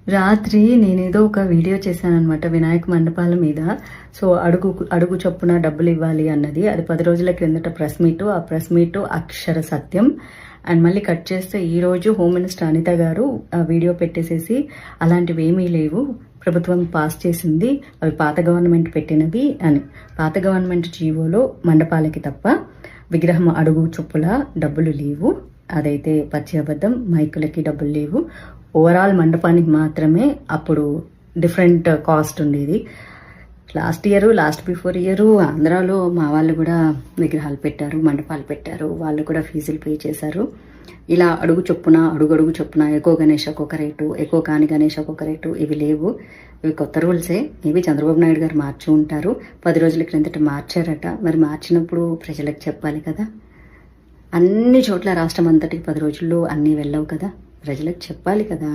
రాత్రి నేనేదో ఒక వీడియో చేశాననమాట వినాయక మండపాల మీద. సో అడుగు చొప్పున డబ్బులు ఇవ్వాలి అన్నది. అది 10 రోజుల క్రిందట ప్రెస్ మీట్. ఆ press meet Akshara Satyam. And మళ్ళీ కట్ చేస్తే ఈరోజు హోమ్ మినిస్టర్ అనిత గారు ఆ వీడియో పెట్టేసేసి అలాంటివి ఏమీ లేవు, ప్రభుత్వం పాస్ చేసింది, అవి పాత గవర్నమెంట్ పెట్టినవి అని. పాత గవర్నమెంట్ జీవోలో మండపాలకి తప్ప విగ్రహం అడుగు చొప్పుల డబ్బులు లేవు. అదైతే పచ్చి అబద్ధం. మైకులకి డబ్బులు లేవు. ఓవరాల్ మండపానికి మాత్రమే అప్పుడు డిఫరెంట్ కాస్ట్ ఉండేది. లాస్ట్ బిఫోర్ ఇయర్ ఆంధ్రాలో మా వాళ్ళు కూడా విగ్రహాలు పెట్టారు, మండపాలు పెట్టారు. వాళ్ళు కూడా ఫీజులు పే చేశారు. ఇలా అడుగు చొప్పున ఎకో గణేష్ ఒక్కొక్క రేటు, ఎకో కాని గణేష్ ఒక్కొక్క రేటు, ఇవి లేవు. ఇవి కొత్త రూల్సే. మేబీ చంద్రబాబు నాయుడు గారు మార్చి ఉంటారు. 10 రోజుల క్రిందట మార్చారట. మరి మార్చినప్పుడు ప్రజలకు చెప్పాలి కదా. అన్ని చోట్ల రాష్ట్రం అంతటికి 10 రోజుల్లో అన్నీ వెళ్ళవు కదా, ప్రజలకు చెప్పాలి కదా.